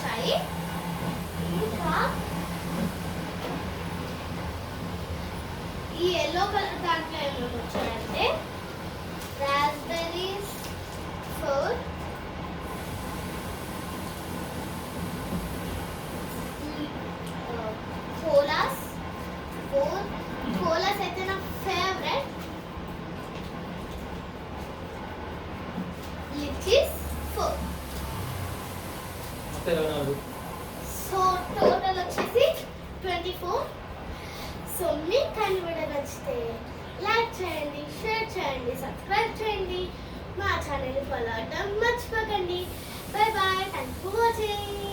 వచ్చాయి. ఇంకా ఈ ఎల్లో కలర్ దాంట్లో ఏమేమి వచ్చాయంటే రాస్బెర్రీస్ 4, కోలాస్ 4. కోలాస్ అయితే నా ఫేవరెట్. లిచీస్ 4. సో టోటల్ వచ్చేసి 24. సో మీకు కానీ వీడియో నచ్చితే లైక్ చేయండి, షేర్ చేయండి, సబ్స్క్రైబ్ చేయండి, మా ఛానల్ని ఫాలో అవడం మర్చిపోకండి. Bye bye, thanks for watching.